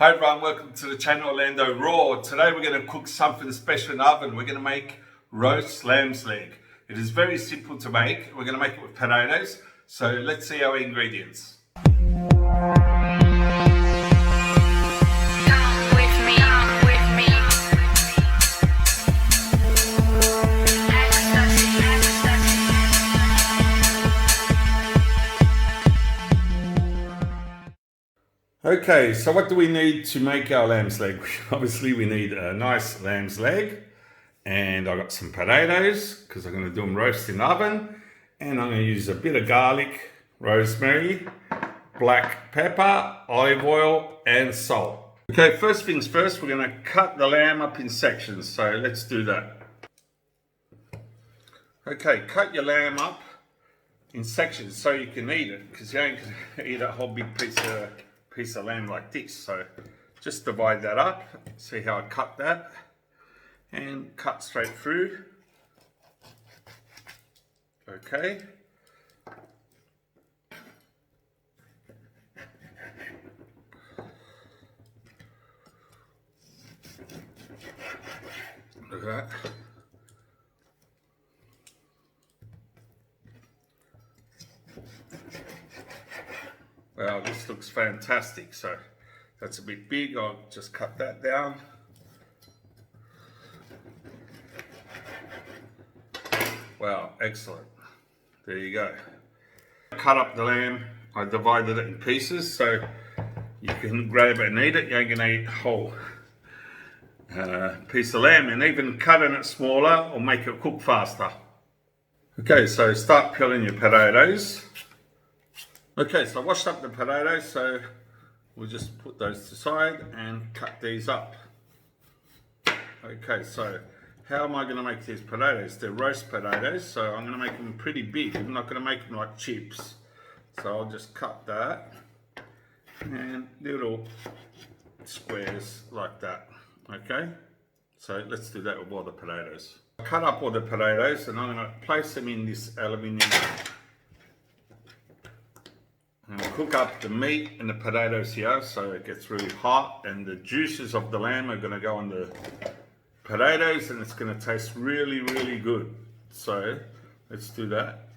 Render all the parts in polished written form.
Hi everyone, welcome to the channel Orlando Raw. Today we're going to cook something special in the oven. We're going to make roast lamb's leg. It is very simple to make. We're going to make it with potatoes. So let's see our ingredients. Okay, so what do we need to make our lamb's leg? Obviously we need a nice lamb's leg, and I got some potatoes because I'm going to do them roast in the oven, and I'm going to use a bit of garlic, rosemary, black pepper, olive oil and salt. Okay, first things first, we're going to cut the lamb up in sections, so let's do that. Okay, cut your lamb up in sections so you can eat it, because you ain't going to eat a whole big piece of lamb like this. So just divide that up. See how I cut that, and cut straight through. Okay, look at that. Well, this looks fantastic. So that's a bit big. I'll just cut that down. Wow, excellent. There you go. Cut up the lamb. I divided it in pieces so you can grab it and eat it. You ain't gonna eat a whole piece of lamb, and even cutting it smaller will make it cook faster. Okay, so start peeling your potatoes. Okay, so I washed up the potatoes, so we'll just put those aside and cut these up. Okay, so how am I going to make these potatoes? They're roast potatoes, so I'm going to make them pretty big. I'm not going to make them like chips. So I'll just cut that and little squares like that. Okay, so let's do that with all the potatoes. I cut up all the potatoes and I'm going to place them in this aluminium. And cook up the meat and the potatoes here so it gets really hot, and the juices of the lamb are going to go on the potatoes and it's going to taste really, really good. So let's do that.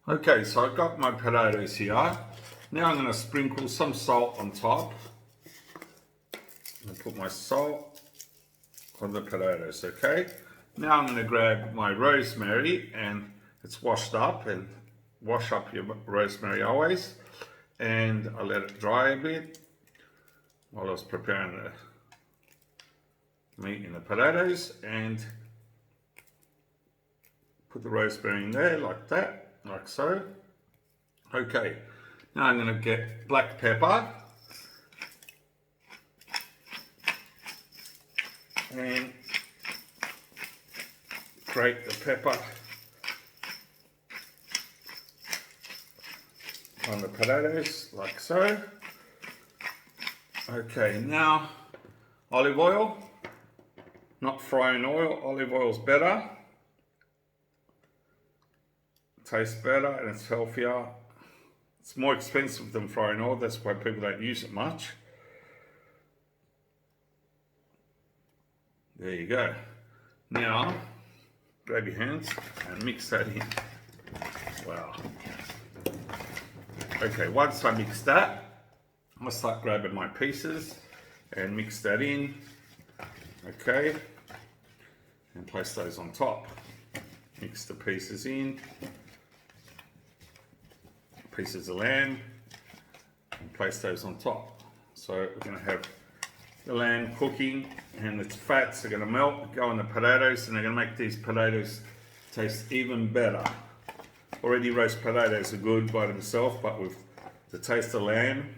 Okay, so I've got my potatoes here. Now I'm going to sprinkle some salt on top. I'm going to put my salt on the potatoes, okay? Now I'm going to grab my rosemary, and it's washed up, and wash up your rosemary always, and I let it dry a bit while I was preparing the meat and the potatoes, and put the rosemary in there like that, like so. Okay, now I'm going to get black pepper and grate the pepper on the potatoes like so. Okay, now olive oil, not frying oil. Olive oil is better, tastes better, and it's healthier. It's more expensive than frying oil, that's why people don't use it much. There you go. Now grab your hands and mix that in. Wow. Okay, once I mix that, I'm going to start grabbing my pieces and mix that in. Okay, and place those on top. Mix the pieces in. Pieces of lamb, and place those on top. So we're going to have the lamb cooking, and its fats are going to melt, go on the potatoes, and they're going to make these potatoes taste even better. Already roast potatoes are good by themselves, but with the taste of lamb,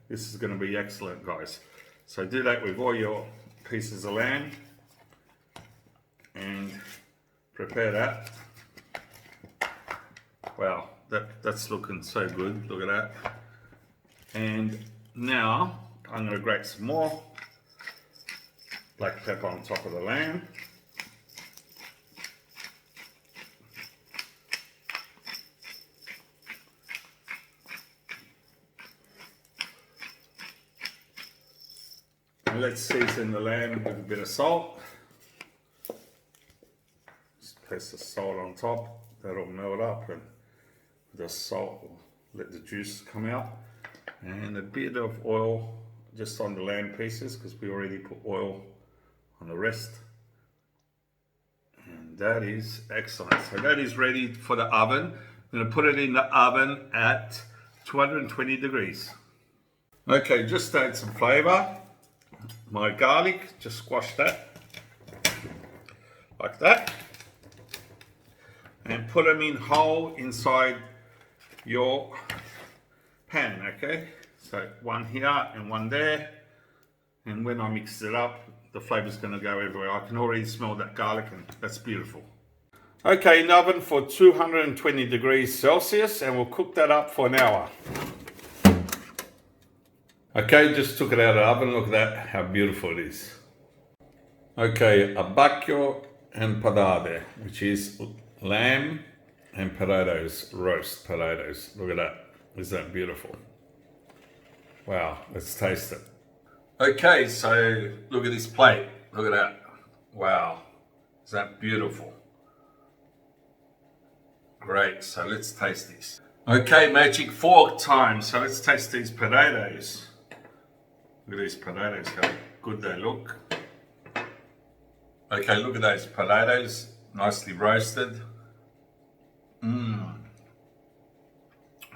this is going to be excellent, guys. So do that with all your pieces of lamb and prepare that. Wow, that's looking so good. Look at that. And now I'm going to grate some more black pepper on top of the lamb. And let's season the lamb with a bit of salt. Just place the salt on top. That'll melt up, and the salt will let the juice come out. And a bit of oil just on the lamb pieces, because we already put oil on the rest. And that is excellent. So that is ready for the oven. I'm going to put it in the oven at 220 degrees. Okay, just to add some flavor, my garlic, just squash that like that, and put them in whole inside your pan. Okay, so one here and one there, and when I mix it up, the flavor is going to go everywhere. I can already smell that garlic, and that's beautiful. Okay, in the oven for 220 degrees Celsius, and we'll cook that up for an hour. Okay, just took it out of the oven. Look at that, how beautiful it is. Okay, abbacchio and patate, which is lamb and potatoes, roast potatoes. Look at that. Isn't that beautiful? Wow, let's taste it. Okay, so look at this plate. Look at that. Wow, is that beautiful? Great, so let's taste this. Okay, magic fork time. So let's taste these potatoes. Look at these potatoes, how good they look. Okay, look at those potatoes, nicely roasted.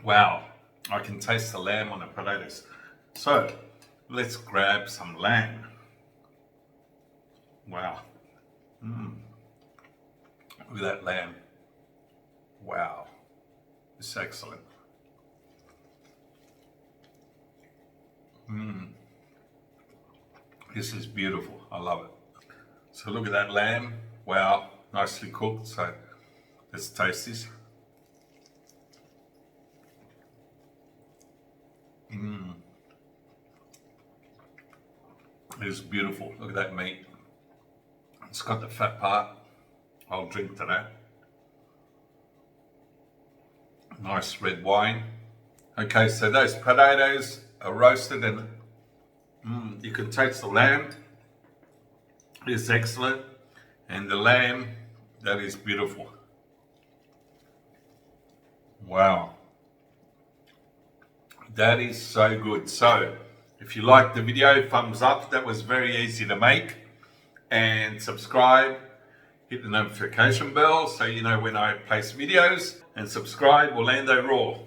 Wow, I can taste the lamb on the potatoes. So, let's grab some lamb. Wow. Look at that lamb. Wow, it's excellent. This is beautiful, I love it. So look at that lamb. Wow, nicely cooked. So let's taste this. It's beautiful. Look at that meat. It's got the fat part. I'll drink to that. Nice red wine. Okay, so those potatoes are roasted, and you can taste the lamb. It's excellent. And the lamb, that is beautiful. Wow. That is so good. So, if you liked the video, thumbs up. That was very easy to make. And subscribe. Hit the notification bell so you know when I place videos. And subscribe, Orlando Raw.